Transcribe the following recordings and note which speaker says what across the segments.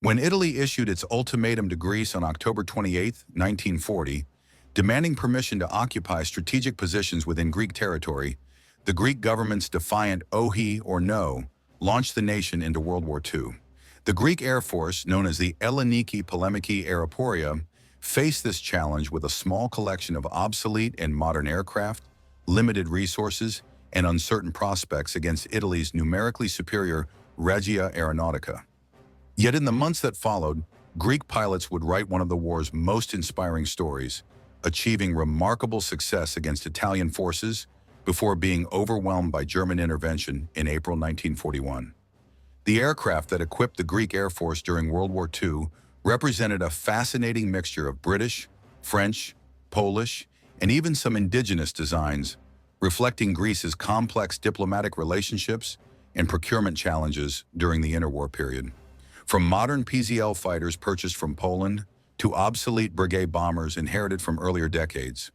Speaker 1: When Italy issued its ultimatum to Greece on October 28, 1940, demanding permission to occupy strategic positions within Greek territory, the Greek government's defiant "ohi" or "no" launched the nation into World War II. The Greek Air Force, known as the Elliniki Polemiki Aeroporia, faced this challenge with a small collection of obsolete and modern aircraft, limited resources, and uncertain prospects against Italy's numerically superior Regia Aeronautica. Yet in the months that followed, Greek pilots would write one of the war's most inspiring stories, achieving remarkable success against Italian forces before being overwhelmed by German intervention in April 1941. The aircraft that equipped the Greek Air Force during World War II represented a fascinating mixture of British, French, Polish, and even some indigenous designs, reflecting Greece's complex diplomatic relationships and procurement challenges during the interwar period. From modern PZL fighters purchased from Poland to obsolete brigade bombers inherited from earlier decades,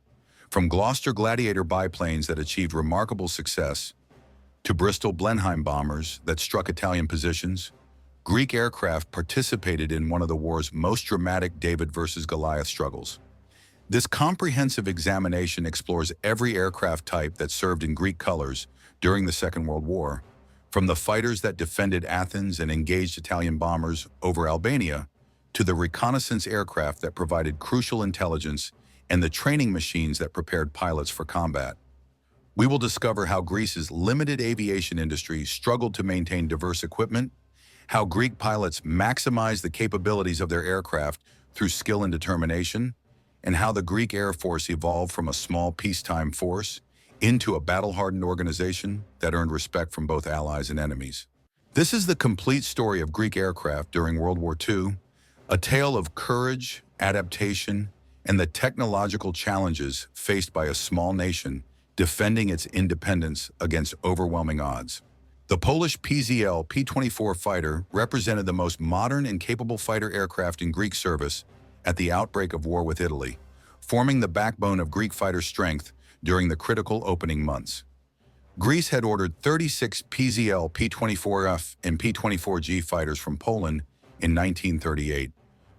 Speaker 1: from Gloucester Gladiator biplanes that achieved remarkable success to Bristol Blenheim bombers that struck Italian positions, Greek aircraft participated in one of the war's most dramatic David versus Goliath struggles. This comprehensive examination explores every aircraft type that served in Greek colors during the Second World War, from the fighters that defended Athens and engaged Italian bombers over Albania, to the reconnaissance aircraft that provided crucial intelligence and the training machines that prepared pilots for combat. We will discover how Greece's limited aviation industry struggled to maintain diverse equipment, how Greek pilots maximized the capabilities of their aircraft through skill and determination, and how the Greek Air Force evolved from a small peacetime force into a battle-hardened organization that earned respect from both allies and enemies. This is the complete story of Greek aircraft during World War II, a tale of courage, adaptation, and the technological challenges faced by a small nation defending its independence against overwhelming odds. The Polish PZL P-24 fighter represented the most modern and capable fighter aircraft in Greek service at the outbreak of war with Italy, forming the backbone of Greek fighter strength during the critical opening months. Greece had ordered 36 PZL P-24F and P-24G fighters from Poland in 1938,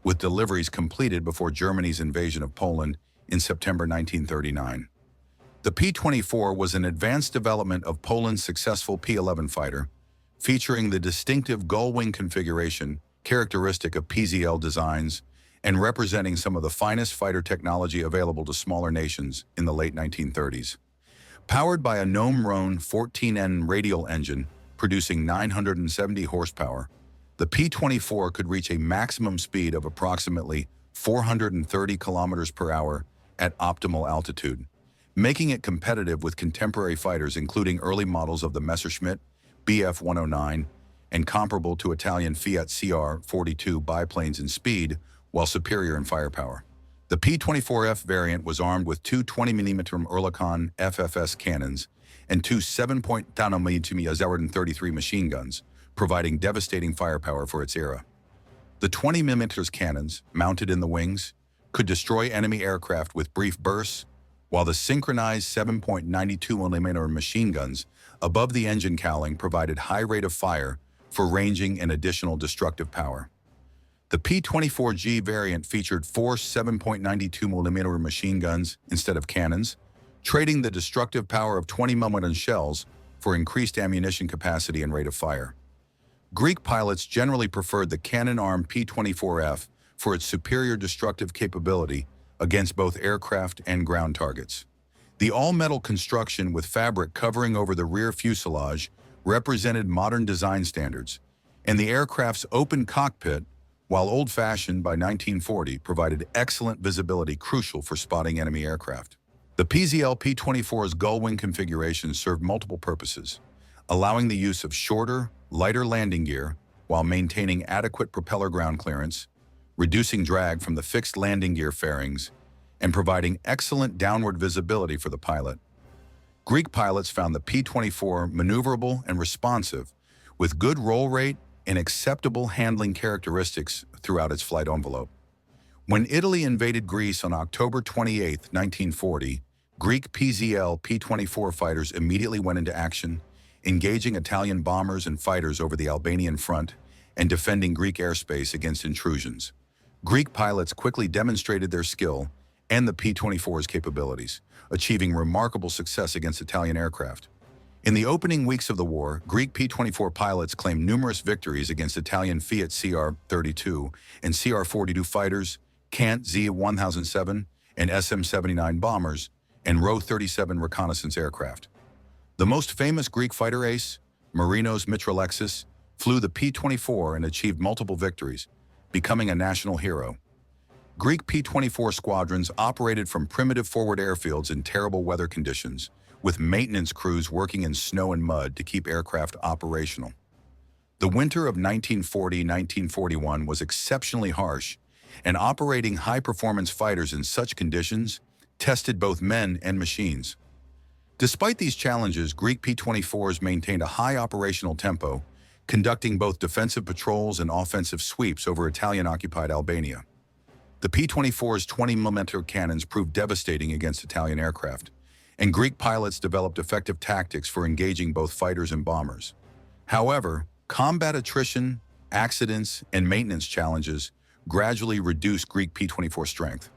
Speaker 1: with deliveries completed before Germany's invasion of Poland in September 1939. The P-24 was an advanced development of Poland's successful P-11 fighter, featuring the distinctive gull-wing configuration characteristic of PZL designs and representing some of the finest fighter technology available to smaller nations in the late 1930s. Powered by a Gnome-Rhone 14N radial engine producing 970 horsepower, the P-24 could reach a maximum speed of approximately 430 kilometers per hour at optimal altitude, making it competitive with contemporary fighters including early models of the Messerschmitt Bf-109 and comparable to Italian Fiat CR-42 biplanes in speed, while superior in firepower. The P-24F variant was armed with two 20mm Oerlikon FFS cannons and two 7.5mm Zauerden-33 machine guns, providing devastating firepower for its era. The 20mm cannons, mounted in the wings, could destroy enemy aircraft with brief bursts, while the synchronized 7.92mm machine guns above the engine cowling provided high rate of fire for ranging and additional destructive power. The P-24G variant featured four 7.92mm machine guns instead of cannons, trading the destructive power of 20mm shells for increased ammunition capacity and rate of fire. Greek pilots generally preferred the cannon-armed P-24F for its superior destructive capability against both aircraft and ground targets. The all-metal construction with fabric covering over the rear fuselage represented modern design standards, and the aircraft's open cockpit, while old-fashioned by 1940, provided excellent visibility crucial for spotting enemy aircraft. The PZL P-24's gull-wing configuration served multiple purposes, allowing the use of shorter, lighter landing gear while maintaining adequate propeller ground clearance, reducing drag from the fixed landing gear fairings, and providing excellent downward visibility for the pilot. Greek pilots found the P-24 maneuverable and responsive, with good roll rate and acceptable handling characteristics throughout its flight envelope. When Italy invaded Greece on October 28, 1940, Greek PZL P-24 fighters immediately went into action, engaging Italian bombers and fighters over the Albanian front and defending Greek airspace against intrusions. Greek pilots quickly demonstrated their skill and the P-24's capabilities, achieving remarkable success against Italian aircraft. In the opening weeks of the war, Greek P-24 pilots claimed numerous victories against Italian Fiat CR-32 and CR-42 fighters, Kant Z-1007 and SM-79 bombers, and Ro-37 reconnaissance aircraft. The most famous Greek fighter ace, Marinos Mitrailexis, flew the P-24 and achieved multiple victories, becoming a national hero. Greek P-24 squadrons operated from primitive forward airfields in terrible weather conditions, with maintenance crews working in snow and mud to keep aircraft operational. The winter of 1940-1941 was exceptionally harsh, and operating high-performance fighters in such conditions tested both men and machines. Despite these challenges, Greek P-24s maintained a high operational tempo, conducting both defensive patrols and offensive sweeps over Italian-occupied Albania. The P-24's 20mm cannons proved devastating against Italian aircraft, and Greek pilots developed effective tactics for engaging both fighters and bombers. However, combat attrition, accidents, and maintenance challenges gradually reduced Greek P-24 strength.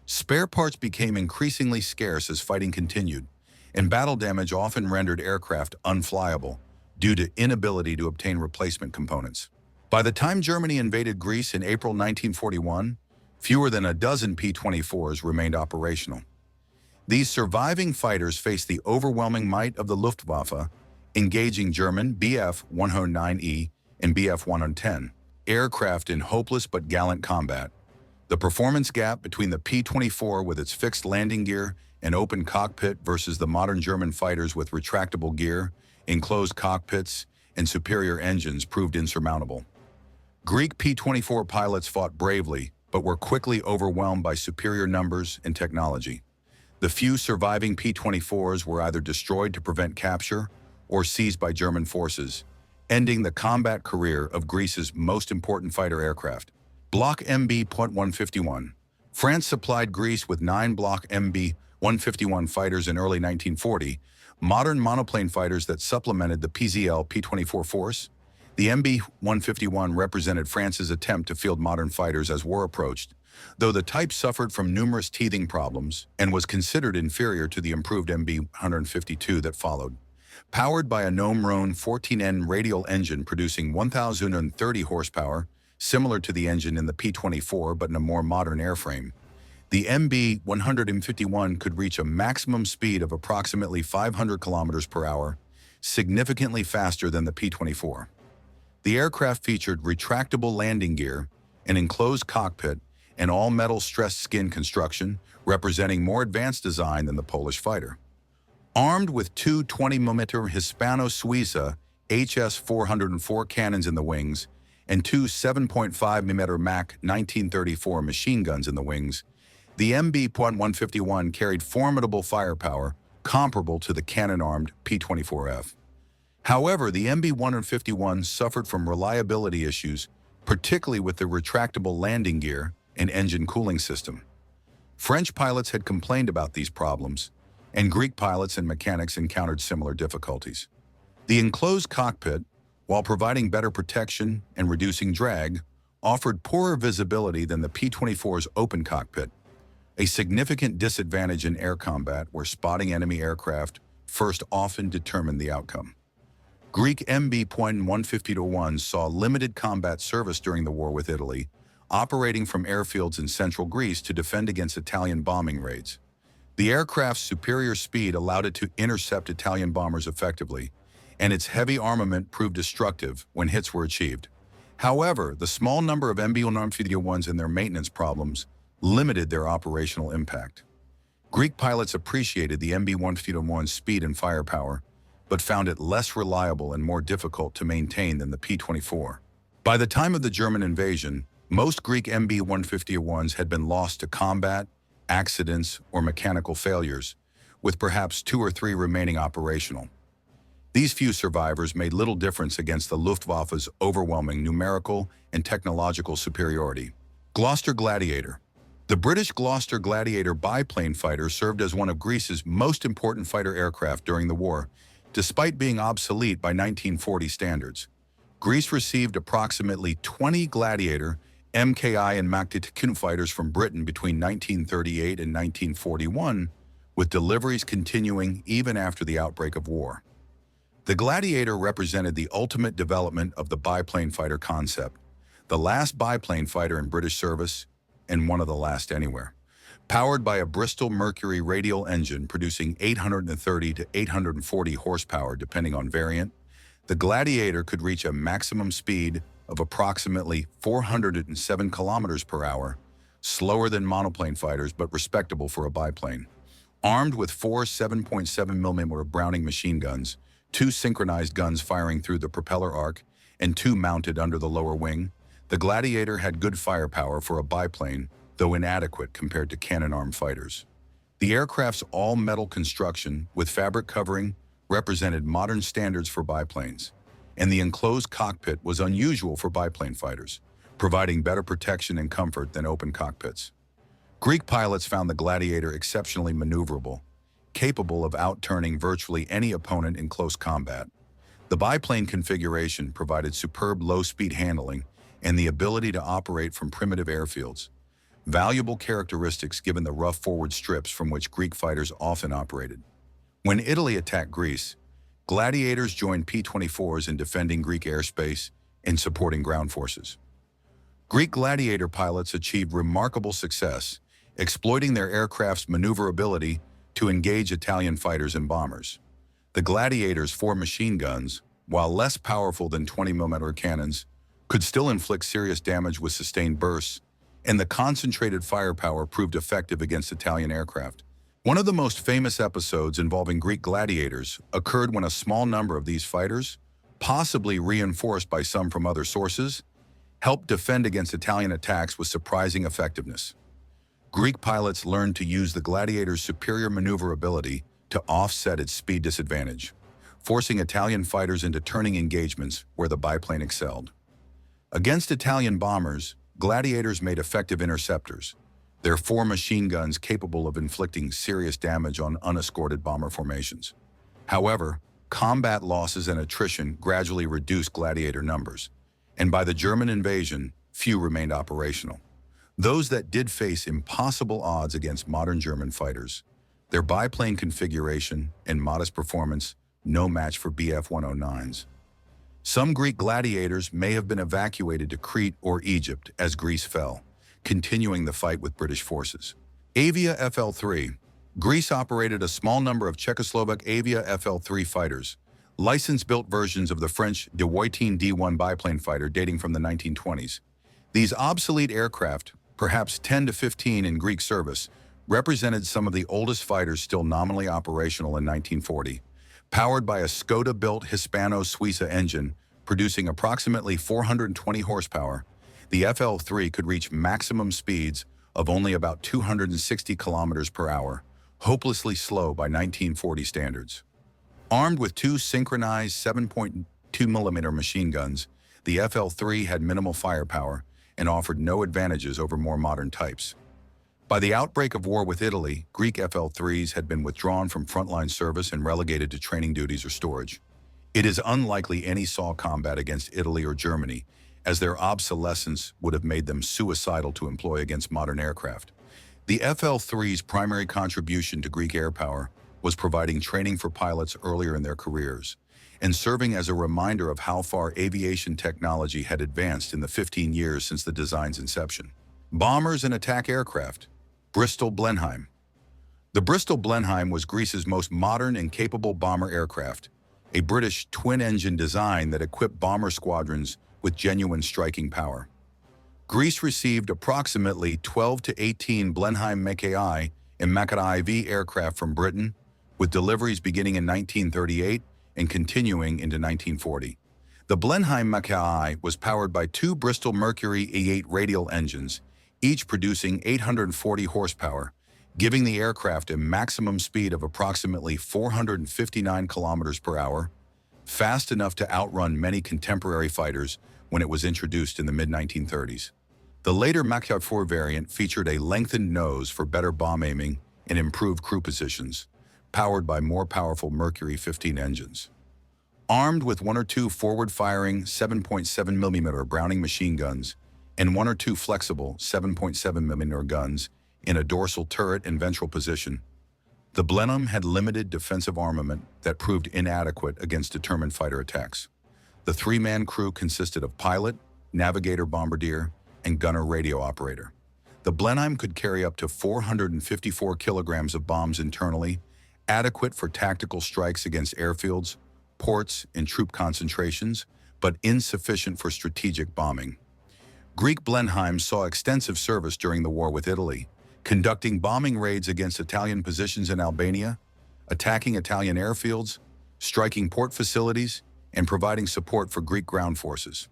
Speaker 1: Spare parts became increasingly scarce as fighting continued, and battle damage often rendered aircraft unflyable due to inability to obtain replacement components. By the time Germany invaded Greece in April 1941, fewer than a dozen P-24s remained operational. These surviving fighters faced the overwhelming might of the Luftwaffe, engaging German Bf-109E and Bf-110 aircraft in hopeless but gallant combat. The performance gap between the P-24 with its fixed landing gear and open cockpit versus the modern German fighters with retractable gear, enclosed cockpits, and superior engines proved insurmountable. Greek P-24 pilots fought bravely, but were quickly overwhelmed by superior numbers and technology. The few surviving P-24s were either destroyed to prevent capture or seized by German forces, ending the combat career of Greece's most important fighter aircraft. Block MB.151. France supplied Greece with 9 Block MB-151 fighters in early 1940, modern monoplane fighters that supplemented the PZL P-24 force. The MB-151 represented France's attempt to field modern fighters as war approached, though the type suffered from numerous teething problems and was considered inferior to the improved MB-152 that followed. Powered by a Gnome-Rhone 14N radial engine producing 1,030 horsepower, similar to the engine in the P-24 but in a more modern airframe, the MB-151 could reach a maximum speed of approximately 500 kilometers per hour, significantly faster than the P-24. The aircraft featured retractable landing gear, an enclosed cockpit, and all-metal stressed skin construction, representing more advanced design than the Polish fighter. Armed with two 20mm Hispano-Suiza HS-404 cannons in the wings and two 7.5mm Mac 1934 machine guns in the wings, the MB.151 carried formidable firepower comparable to the cannon-armed P-24F. However, the MB-151 suffered from reliability issues, particularly with the retractable landing gear and engine cooling system. French pilots had complained about these problems, and Greek pilots and mechanics encountered similar difficulties. The enclosed cockpit, while providing better protection and reducing drag, offered poorer visibility than the P-24's open cockpit, a significant disadvantage in air combat where spotting enemy aircraft first often determined the outcome. Greek MB.151 saw limited combat service during the war with Italy, operating from airfields in central Greece to defend against Italian bombing raids. The aircraft's superior speed allowed it to intercept Italian bombers effectively, and its heavy armament proved destructive when hits were achieved. However, the small number of MB-151s and their maintenance problems limited their operational impact. Greek pilots appreciated the MB-151's speed and firepower, but found it less reliable and more difficult to maintain than the P-24. By the time of the German invasion, most Greek MB-151s had been lost to combat, accidents, or mechanical failures, with perhaps 2 or 3 remaining operational. These few survivors made little difference against the Luftwaffe's overwhelming numerical and technological superiority. Gloucester Gladiator. The British Gloucester Gladiator biplane fighter served as one of Greece's most important fighter aircraft during the war, despite being obsolete by 1940 standards. Greece received approximately 20 Gladiator, MKI and Mach-22 fighters from Britain between 1938 and 1941, with deliveries continuing even after the outbreak of war. The Gladiator represented the ultimate development of the biplane fighter concept, the last biplane fighter in British service, and one of the last anywhere. Powered by a Bristol Mercury radial engine producing 830 to 840 horsepower depending on variant, the Gladiator could reach a maximum speed of approximately 407 kilometers per hour, slower than monoplane fighters but respectable for a biplane. Armed with four 7.7mm Browning machine guns, two synchronized guns firing through the propeller arc, and two mounted under the lower wing, the Gladiator had good firepower for a biplane, though inadequate compared to cannon-armed fighters. The aircraft's all-metal construction, with fabric covering, represented modern standards for biplanes, and the enclosed cockpit was unusual for biplane fighters, providing better protection and comfort than open cockpits. Greek pilots found the Gladiator exceptionally maneuverable, capable of outturning virtually any opponent in close combat. The biplane configuration provided superb low-speed handling and the ability to operate from primitive airfields, valuable characteristics given the rough forward strips from which Greek fighters often operated. When Italy attacked Greece, Gladiators joined P-24s in defending Greek airspace and supporting ground forces. Greek Gladiator pilots achieved remarkable success, exploiting their aircraft's maneuverability to engage Italian fighters and bombers. The Gladiator's four machine guns, while less powerful than 20mm cannons, could still inflict serious damage with sustained bursts, and the concentrated firepower proved effective against Italian aircraft. One of the most famous episodes involving Greek Gladiators occurred when a small number of these fighters, possibly reinforced by some from other sources, helped defend against Italian attacks with surprising effectiveness. Greek pilots learned to use the Gladiator's superior maneuverability to offset its speed disadvantage, forcing Italian fighters into turning engagements where the biplane excelled. Against Italian bombers, Gladiators made effective interceptors, their four machine guns capable of inflicting serious damage on unescorted bomber formations. However, combat losses and attrition gradually reduced Gladiator numbers, and by the German invasion, few remained operational. Those that did face impossible odds against modern German fighters, their biplane configuration and modest performance no match for Bf-109s. Some Greek Gladiators may have been evacuated to Crete or Egypt as Greece fell, continuing the fight with British forces. Avia FL-3. Greece operated a small number of Czechoslovak Avia FL-3 fighters, license-built versions of the French WWII D-1 biplane fighter dating from the 1920s. These obsolete aircraft, perhaps 10 to 15 in Greek service, represented some of the oldest fighters still nominally operational in 1940. Powered by a Skoda-built Hispano-Suiza engine, producing approximately 420 horsepower, the FL-3 could reach maximum speeds of only about 260 kilometers per hour, hopelessly slow by 1940 standards. Armed with two synchronized 7.2mm machine guns, the FL-3 had minimal firepower and offered no advantages over more modern types. By the outbreak of war with Italy, Greek FL-3s had been withdrawn from frontline service and relegated to training duties or storage. It is unlikely any saw combat against Italy or Germany, as their obsolescence would have made them suicidal to employ against modern aircraft. The FL-3's primary contribution to Greek air power was providing training for pilots earlier in their careers, and serving as a reminder of how far aviation technology had advanced in the 15 years since the design's inception. Bombers and attack aircraft. Bristol Blenheim. The Bristol Blenheim was Greece's most modern and capable bomber aircraft, a British twin-engine design that equipped bomber squadrons with genuine striking power. Greece received approximately 12 to 18 Blenheim Mach-I and Mach-IV aircraft from Britain, with deliveries beginning in 1938 and continuing into 1940. The Blenheim Mach-I was powered by two Bristol Mercury E8 radial engines, each producing 840 horsepower, giving the aircraft a maximum speed of approximately 459 kilometers per hour, fast enough to outrun many contemporary fighters when it was introduced in the mid-1930s. The later Mach-IV variant featured a lengthened nose for better bomb aiming and improved crew positions, powered by more powerful Mercury 15 engines. Armed with one or two forward-firing 7.7mm Browning machine guns and one or two flexible 7.7mm guns in a dorsal turret and ventral position, the Blenheim had limited defensive armament that proved inadequate against determined fighter attacks. The three-man crew consisted of pilot, navigator bombardier, and gunner radio operator. The Blenheim could carry up to 454 kilograms of bombs internally, adequate for tactical strikes against airfields, ports, and troop concentrations, but insufficient for strategic bombing. Greek Blenheims saw extensive service during the war with Italy, conducting bombing raids against Italian positions in Albania, attacking Italian airfields, striking port facilities, and providing support for Greek ground forces.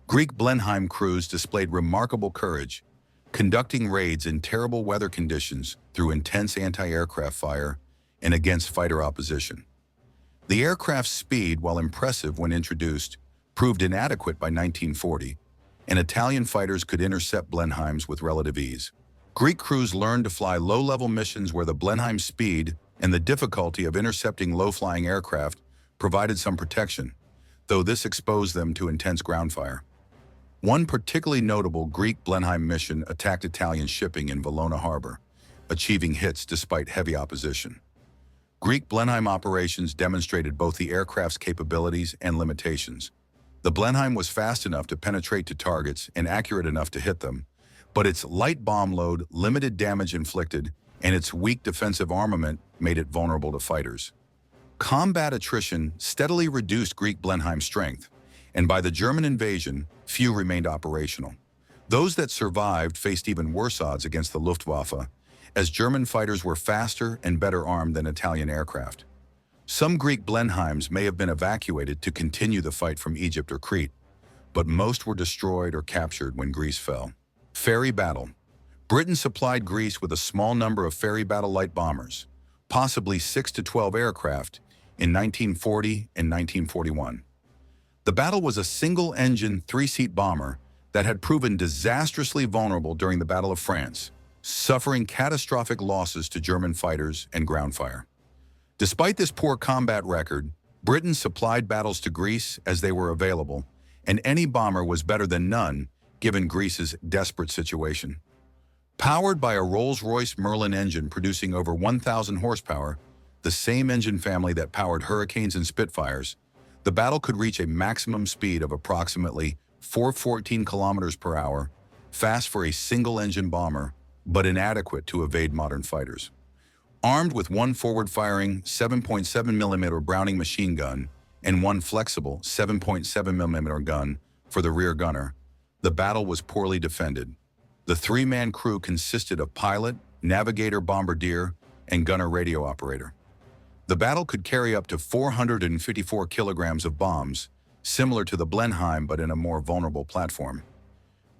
Speaker 1: Greek Blenheim crews displayed remarkable courage, conducting raids in terrible weather conditions through intense anti-aircraft fire and against fighter opposition. The aircraft's speed, while impressive when introduced, proved inadequate by 1940, and Italian fighters could intercept Blenheims with relative ease. Greek crews learned to fly low-level missions where the Blenheim's speed and the difficulty of intercepting low-flying aircraft provided some protection, though this exposed them to intense ground fire. One particularly notable Greek Blenheim mission attacked Italian shipping in Valona Harbor, achieving hits despite heavy opposition. Greek Blenheim operations demonstrated both the aircraft's capabilities and limitations. The Blenheim was fast enough to penetrate to targets and accurate enough to hit them, but its light bomb load limited damage inflicted, and its weak defensive armament made it vulnerable to fighters. Combat attrition steadily reduced Greek Blenheim strength, and by the German invasion, few remained operational. Those that survived faced even worse odds against the Luftwaffe, as German fighters were faster and better armed than Italian aircraft. Some Greek Blenheims may have been evacuated to continue the fight from Egypt or Crete, but most were destroyed or captured when Greece fell. Ferry battle. Britain supplied Greece with a small number of ferry battle light bombers, possibly 6 to 12 aircraft, in 1940 and 1941. The battle was a single-engine, three-seat bomber that had proven disastrously vulnerable during the Battle of France, suffering catastrophic losses to German fighters and ground fire. Despite this poor combat record, Britain supplied battles to Greece as they were available, and any bomber was better than none, given Greece's desperate situation. Powered by a Rolls-Royce Merlin engine producing over 1,000 horsepower, the same engine family that powered Hurricanes and Spitfires, the battle could reach a maximum speed of approximately 414 kilometers per hour, fast for a single-engine bomber, but inadequate to evade modern fighters. Armed with one forward-firing 7.7mm Browning machine gun and one flexible 7.7mm gun for the rear gunner, the battle was poorly defended. The three-man crew consisted of pilot, navigator bombardier, and gunner radio operator. The battle could carry up to 454 kilograms of bombs, similar to the Blenheim but in a more vulnerable platform.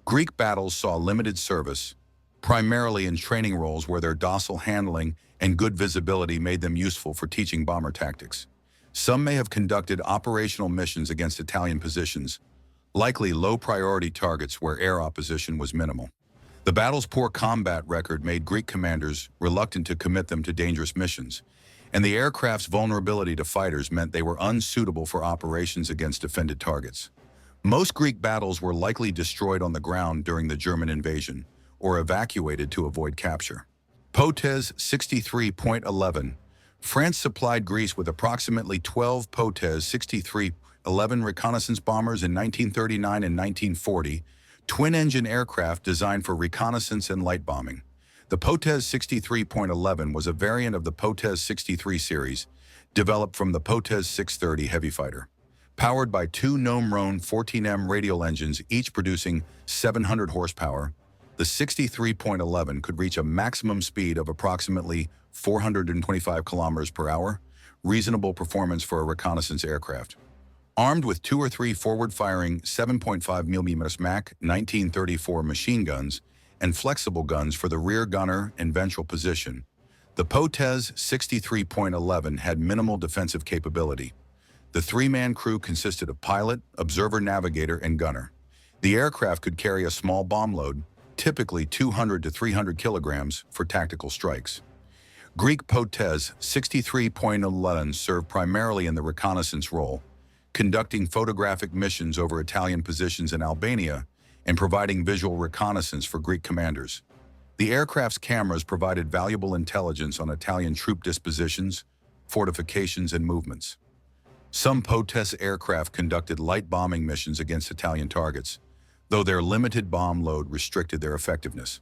Speaker 1: Greek battles saw limited service, primarily in training roles where their docile handling and good visibility made them useful for teaching bomber tactics. Some may have conducted operational missions against Italian positions, likely low-priority targets where air opposition was minimal. The battle's poor combat record made Greek commanders reluctant to commit them to dangerous missions, and the aircraft's vulnerability to fighters meant they were unsuitable for operations against defended targets. Most Greek battles were likely destroyed on the ground during the German invasion, or evacuated to avoid capture. Potez 63.11. France supplied Greece with approximately 12 Potez 63.11 reconnaissance bombers in 1939 and 1940, twin-engine aircraft designed for reconnaissance and light bombing. The Potez 63.11 was a variant of the Potez 63 series, developed from the Potez 630 heavy fighter. Powered by two Gnome 14M radial engines, each producing 700 horsepower, the 63.11 could reach a maximum speed of approximately 425 kilometers per hour, reasonable performance for a reconnaissance aircraft. Armed with two or three forward-firing 7.5mm Mach 1934 machine guns and flexible guns for the rear gunner and ventral position, the Potez 63.11 had minimal defensive capability. The three-man crew consisted of pilot, observer navigator, and gunner. The aircraft could carry a small bomb load, typically 200 to 300 kilograms, for tactical strikes. Greek Potez 63.11 served primarily in the reconnaissance role, conducting photographic missions over Italian positions in Albania and providing visual reconnaissance for Greek commanders. The aircraft's cameras provided valuable intelligence on Italian troop dispositions, fortifications, and movements. Some POTES aircraft conducted light bombing missions against Italian targets, though their limited bomb load restricted their effectiveness.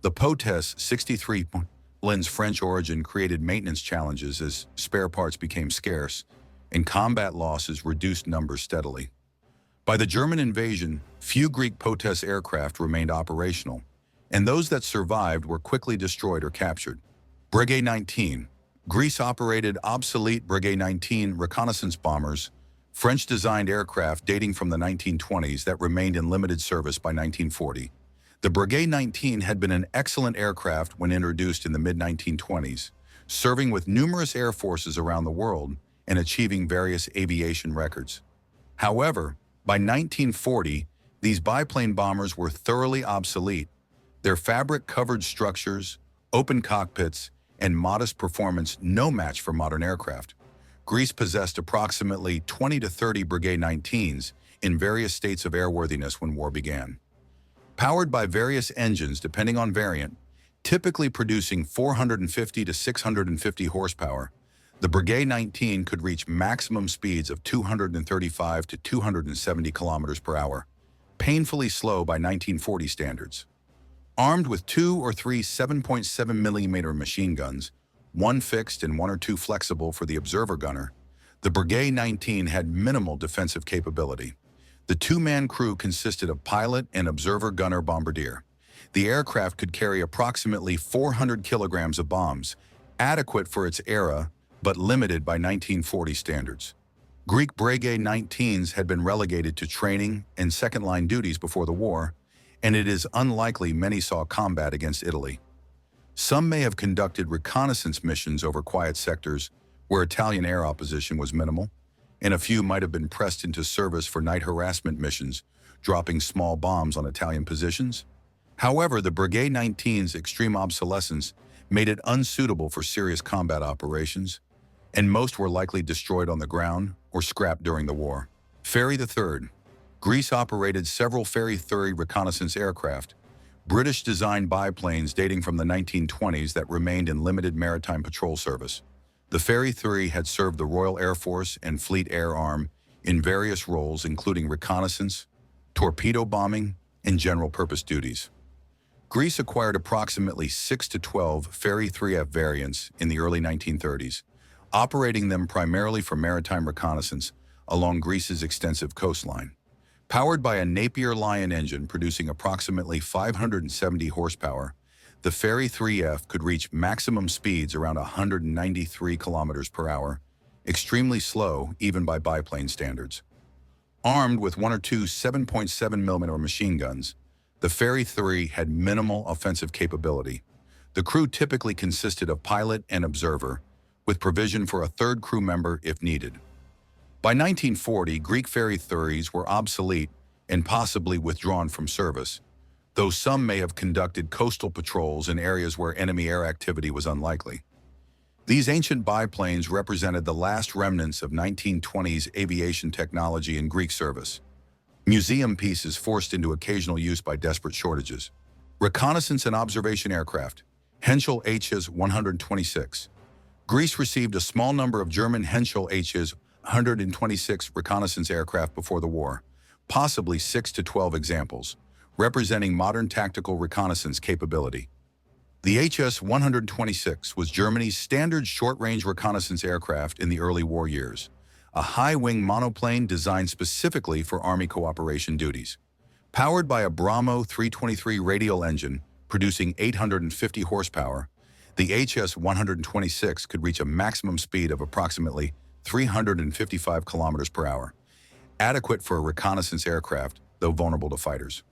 Speaker 1: The POTES 63 Lin's French origin created maintenance challenges as spare parts became scarce and combat losses reduced numbers steadily. By the German invasion, few Greek POTES aircraft remained operational, and those that survived were quickly destroyed or captured. Breguet 19. Greece operated obsolete Breguet 19 reconnaissance bombers, French-designed aircraft dating from the 1920s that remained in limited service by 1940. The Breguet 19 had been an excellent aircraft when introduced in the mid-1920s, serving with numerous air forces around the world and achieving various aviation records. However, by 1940, these biplane bombers were thoroughly obsolete. Their fabric-covered structures, open cockpits, and modest performance no match for modern aircraft. Greece possessed approximately 20 to 30 Breguet 19s in various states of airworthiness when war began. Powered by various engines depending on variant, typically producing 450 to 650 horsepower, the Breguet 19 could reach maximum speeds of 235 to 270 kilometers per hour, painfully slow by 1940 standards. Armed with 2 or 3 7.7mm machine guns, one fixed and 1 or 2 flexible for the observer gunner, the Breguet 19 had minimal defensive capability. The two-man crew consisted of pilot and observer gunner bombardier. The aircraft could carry approximately 400 kilograms of bombs, adequate for its era, but limited by 1940 standards. Greek Breguet 19s had been relegated to training and second-line duties before the war, and it is unlikely many saw combat against Italy. Some may have conducted reconnaissance missions over quiet sectors where Italian air opposition was minimal, and a few might have been pressed into service for night harassment missions, dropping small bombs on Italian positions. However, the Breguet 19's extreme obsolescence made it unsuitable for serious combat operations, and most were likely destroyed on the ground or scrapped during the war. Ferry III. Greece operated several Ferry III reconnaissance aircraft, British-designed biplanes dating from the 1920s that remained in limited maritime patrol service. The Ferry III had served the Royal Air Force and Fleet Air Arm in various roles including reconnaissance, torpedo bombing, and general-purpose duties. Greece acquired approximately 6 to 12 Ferry IIIF variants in the early 1930s, operating them primarily for maritime reconnaissance along Greece's extensive coastline. Powered by a Napier Lion engine producing approximately 570 horsepower, the Ferry IIIF could reach maximum speeds around 193 kilometers per hour, extremely slow even by biplane standards. Armed with 1 or 2 7.7mm machine guns, the Ferry III had minimal offensive capability. The crew typically consisted of pilot and observer, with provision for a third crew member if needed. By 1940, Greek Ferry IIIs were obsolete and possibly withdrawn from service, though some may have conducted coastal patrols in areas where enemy air activity was unlikely. These ancient biplanes represented the last remnants of 1920s aviation technology in Greek service, museum pieces forced into occasional use by desperate shortages. Reconnaissance and observation aircraft, Henschel HS 126. Greece received a small number of German Henschel HS 126 reconnaissance aircraft before the war, possibly 6 to 12 examples, representing modern tactical reconnaissance capability. The HS-126 was Germany's standard short-range reconnaissance aircraft in the early war years, a high-wing monoplane designed specifically for Army cooperation duties. Powered by a Brahmo 323 radial engine producing 850 horsepower, the HS-126 could reach a maximum speed of approximately 355 kilometers per hour, adequate for a reconnaissance aircraft, though vulnerable to fighters.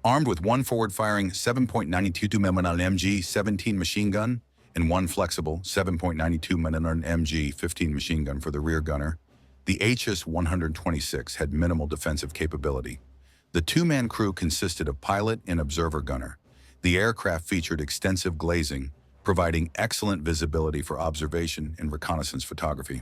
Speaker 1: Armed with one forward-firing 7.92mm MG-17 machine gun and one flexible 7.92mm MG-15 machine gun for the rear gunner, the HS-126 had minimal defensive capability. The two-man crew consisted of pilot and observer gunner. The aircraft featured extensive glazing, providing excellent visibility for observation and reconnaissance photography.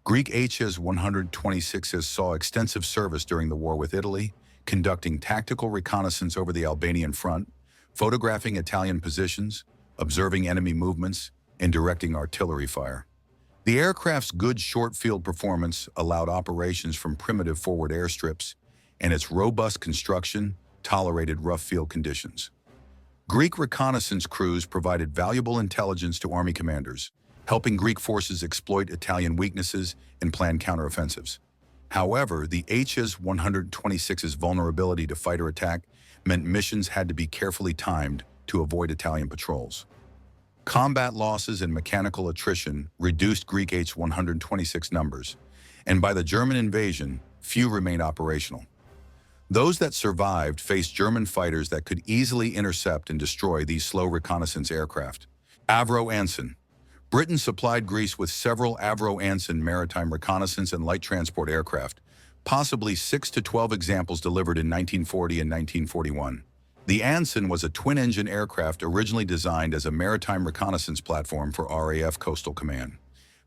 Speaker 1: Greek HS-126s saw extensive service during the war with Italy, conducting tactical reconnaissance over the Albanian front, photographing Italian positions, observing enemy movements, and directing artillery fire. The aircraft's good short-field performance allowed operations from primitive forward airstrips, and its robust construction tolerated rough field conditions. Greek reconnaissance crews provided valuable intelligence to army commanders, helping Greek forces exploit Italian weaknesses and plan counteroffensives. However, the HS-126's vulnerability to fighter attack meant missions had to be carefully timed to avoid Italian patrols. Combat losses and mechanical attrition reduced Greek H-126 numbers, and by the German invasion, few remained operational. Those that survived faced German fighters that could easily intercept and destroy these slow reconnaissance aircraft. Avro Anson. Britain supplied Greece with several Avro Anson maritime reconnaissance and light transport aircraft, possibly 6 to 12 examples delivered in 1940 and 1941. The Anson was a twin-engine aircraft originally designed as a maritime reconnaissance platform for RAF Coastal Command.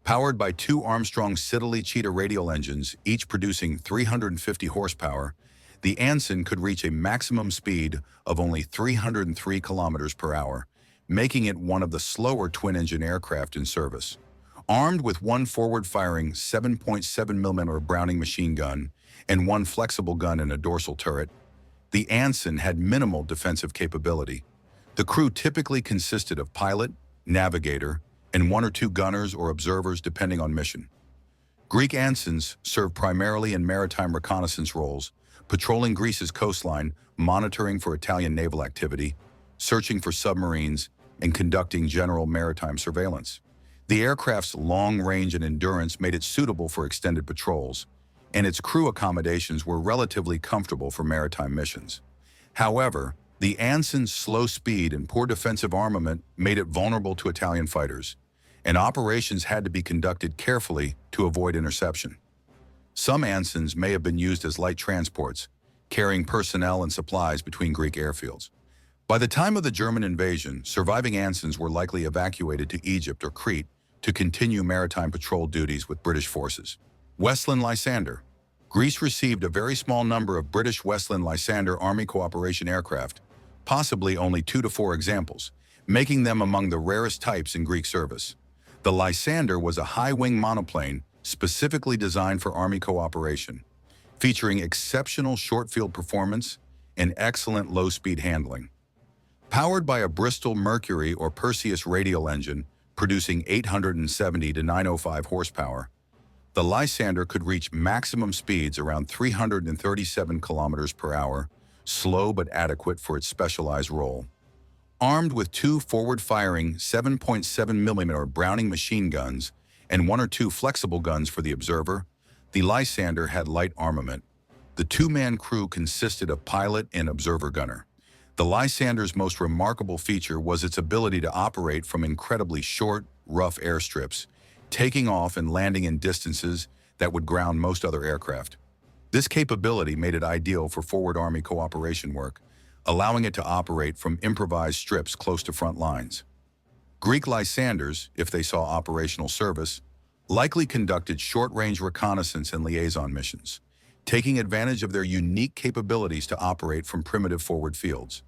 Speaker 1: Powered by two Armstrong Siddeley Cheetah radial engines, each producing 350 horsepower, the Anson could reach a maximum speed of only 303 kilometers per hour, making it one of the slower twin-engine aircraft in service. Armed with one forward-firing 7.7mm Browning machine gun and one flexible gun and a dorsal turret, the Anson had minimal defensive capability. The crew typically consisted of pilot, navigator, and one or two gunners or observers depending on mission. Greek Ansons served primarily in maritime reconnaissance roles, patrolling Greece's coastline, monitoring for Italian naval activity, searching for submarines, and conducting general maritime surveillance. The aircraft's long range and endurance made it suitable for extended patrols, and its crew accommodations were relatively comfortable for maritime missions. However, the Anson's slow speed and poor defensive armament made it vulnerable to Italian fighters, and operations had to be conducted carefully to avoid interception. Some Ansons may have been used as light transports, carrying personnel and supplies between Greek airfields. By the time of the German invasion, surviving Ansons were likely evacuated to Egypt or Crete to continue maritime patrol duties with British forces. Westland Lysander. Greece received a very small number of British Westland Lysander Army Cooperation aircraft, possibly only 2 to 4 examples, making them among the rarest types in Greek service. The Lysander was a high-wing monoplane specifically designed for Army cooperation, featuring exceptional short-field performance and excellent low-speed handling. Powered by a Bristol Mercury or Perseus radial engine producing 870 to 905 horsepower, the Lysander could reach maximum speeds around 337 kilometers per hour, slow but adequate for its specialized role. Armed with two forward-firing 7.7mm Browning machine guns and one or two flexible guns for the observer, the Lysander had light armament. The two-man crew consisted of pilot and observer gunner. The Lysander's most remarkable feature was its ability to operate from incredibly short, rough airstrips, taking off and landing in distances that would ground most other aircraft. This capability made it ideal for forward Army cooperation work, allowing it to operate from improvised strips close to front lines. Greek Lysanders, if they saw operational service, likely conducted short-range reconnaissance and liaison missions, taking advantage of their unique capabilities to operate from primitive forward fields.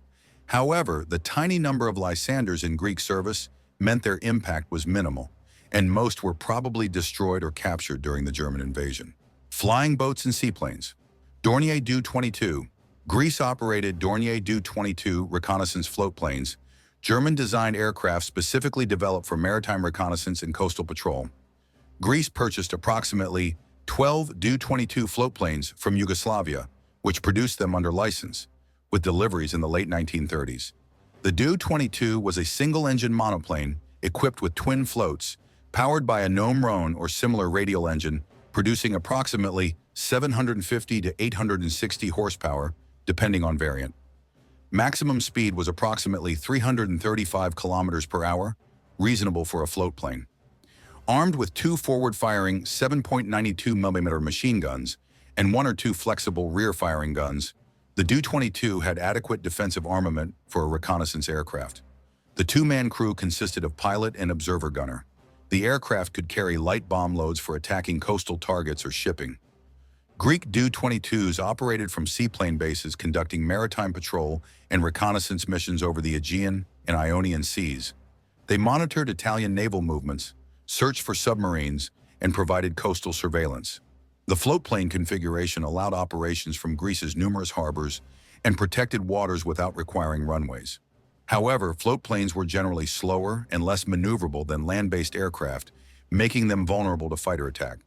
Speaker 1: However, the tiny number of Lysanders in Greek service meant their impact was minimal, and most were probably destroyed or captured during the German invasion. Flying boats and seaplanes. Dornier Do-22. Greece operated Dornier Do-22 reconnaissance float planes, German-designed aircraft specifically developed for maritime reconnaissance and coastal patrol. Greece purchased approximately 12 Do-22 float planes from Yugoslavia, which produced them under license, with deliveries in the late 1930s. The Do-22 was a single-engine monoplane equipped with twin floats, powered by a Gnome-Rhone or similar radial engine, producing approximately 750 to 860 horsepower, depending on variant. Maximum speed was approximately 335 kilometers per hour, reasonable for a float plane. Armed with two forward-firing 7.92mm machine guns and one or two flexible rear-firing guns, the Do-22 had adequate defensive armament for a reconnaissance aircraft. The two-man crew consisted of pilot and observer gunner. The aircraft could carry light bomb loads for attacking coastal targets or shipping. Greek Do-22s operated from seaplane bases conducting maritime patrol and reconnaissance missions over the Aegean and Ionian Seas. They monitored Italian naval movements, searched for submarines, and provided coastal surveillance. The floatplane configuration allowed operations from Greece's numerous harbors and protected waters without requiring runways. However, floatplanes were generally slower and less maneuverable than land-based aircraft, making them vulnerable to fighter attack.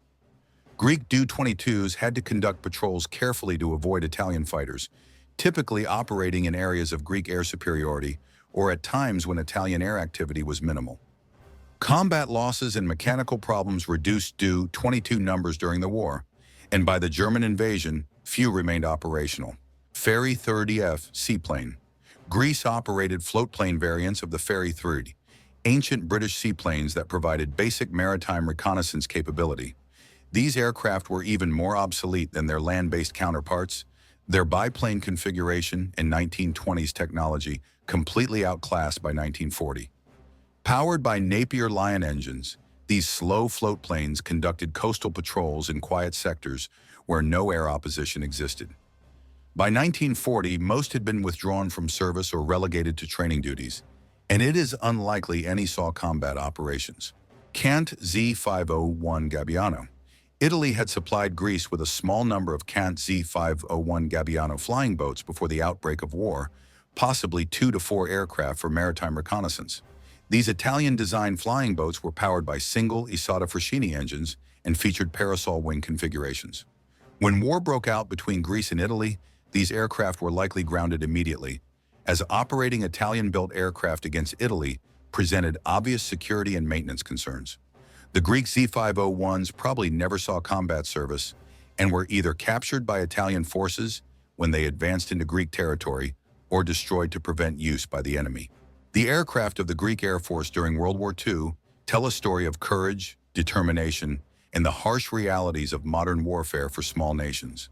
Speaker 1: Greek Do-22s had to conduct patrols carefully to avoid Italian fighters, typically operating in areas of Greek air superiority or at times when Italian air activity was minimal. Combat losses and mechanical problems reduced Do-22 numbers during the war, and by the German invasion, few remained operational. Fairey 30F seaplane. Greece operated floatplane variants of the Fairey 30, ancient British seaplanes that provided basic maritime reconnaissance capability. These aircraft were even more obsolete than their land-based counterparts, their biplane configuration and 1920s technology completely outclassed by 1940. Powered by Napier Lion engines, these slow floatplanes conducted coastal patrols in quiet sectors where no air opposition existed. By 1940, most had been withdrawn from service or relegated to training duties, and it is unlikely any saw combat operations. Cant Z501 Gabbiano. Italy had supplied Greece with a small number of Cant Z501 Gabbiano flying boats before the outbreak of war, possibly 2 to 4 aircraft for maritime reconnaissance. These Italian-designed flying boats were powered by single Isotta Fraschini engines and featured parasol wing configurations. When war broke out between Greece and Italy, these aircraft were likely grounded immediately, as operating Italian-built aircraft against Italy presented obvious security and maintenance concerns. The Greek Z501s probably never saw combat service and were either captured by Italian forces when they advanced into Greek territory or destroyed to prevent use by the enemy. The aircraft of the Greek Air Force during World War II tell a story of courage, determination, and the harsh realities of modern warfare for small nations.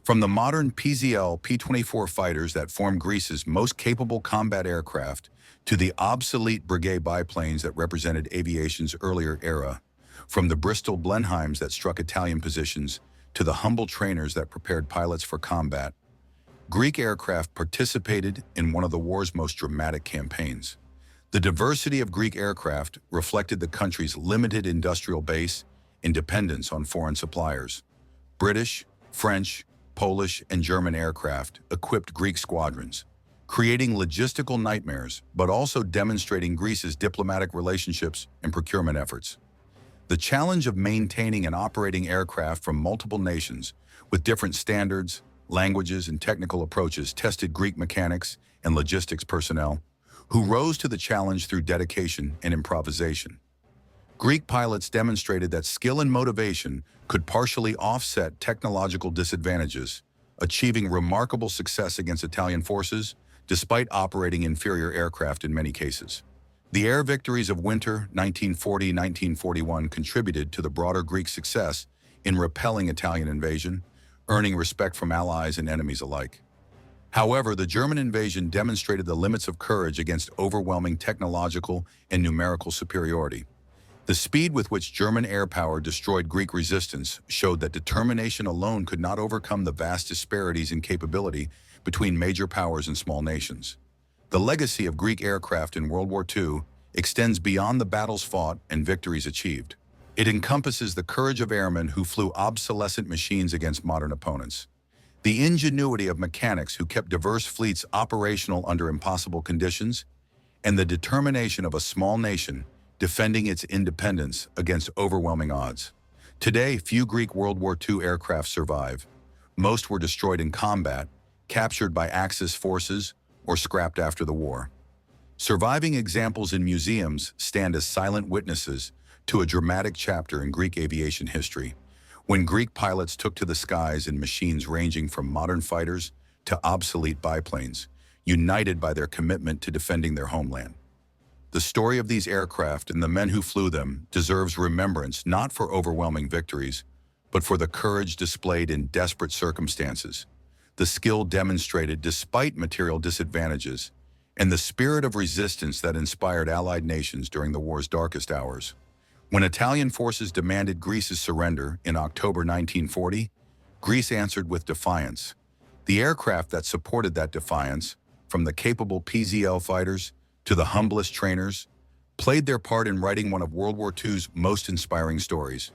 Speaker 1: From the modern PZL P-24 fighters that form Greece's most capable combat aircraft to the obsolete Breguet biplanes that represented aviation's earlier era, from the Bristol Blenheims that struck Italian positions to the humble trainers that prepared pilots for combat, Greek aircraft participated in one of the war's most dramatic campaigns. The diversity of Greek aircraft reflected the country's limited industrial base and dependence on foreign suppliers. British, French, Polish, and German aircraft equipped Greek squadrons, creating logistical nightmares, but also demonstrating Greece's diplomatic relationships and procurement efforts. The challenge of maintaining and operating aircraft from multiple nations with different standards, languages, and technical approaches tested Greek mechanics and logistics personnel, who rose to the challenge through dedication and improvisation. Greek pilots demonstrated that skill and motivation could partially offset technological disadvantages, achieving remarkable success against Italian forces, despite operating inferior aircraft in many cases. The air victories of winter 1940-1941 contributed to the broader Greek success in repelling Italian invasion, earning respect from allies and enemies alike. However, the German invasion demonstrated the limits of courage against overwhelming technological and numerical superiority. The speed with which German air power destroyed Greek resistance showed that determination alone could not overcome the vast disparities in capability between major powers and small nations. The legacy of Greek aircraft in World War II extends beyond the battles fought and victories achieved. It encompasses the courage of airmen who flew obsolescent machines against modern opponents, the ingenuity of mechanics who kept diverse fleets operational under impossible conditions, and the determination of a small nation defending its independence against overwhelming odds. Today, few Greek World War II aircraft survive. Most were destroyed in combat, captured by Axis forces, or scrapped after the war. Surviving examples in museums stand as silent witnesses to a dramatic chapter in Greek aviation history, when Greek pilots took to the skies in machines ranging from modern fighters to obsolete biplanes, united by their commitment to defending their homeland. The story of these aircraft and the men who flew them deserves remembrance not for overwhelming victories, but for the courage displayed in desperate circumstances, the skill demonstrated despite material disadvantages, and the spirit of resistance that inspired Allied nations during the war's darkest hours. When Italian forces demanded Greece's surrender in October 1940, Greece answered with defiance. The aircraft that supported that defiance, from the capable PZL fighters to the humblest trainers, played their part in writing one of World War II's most inspiring stories.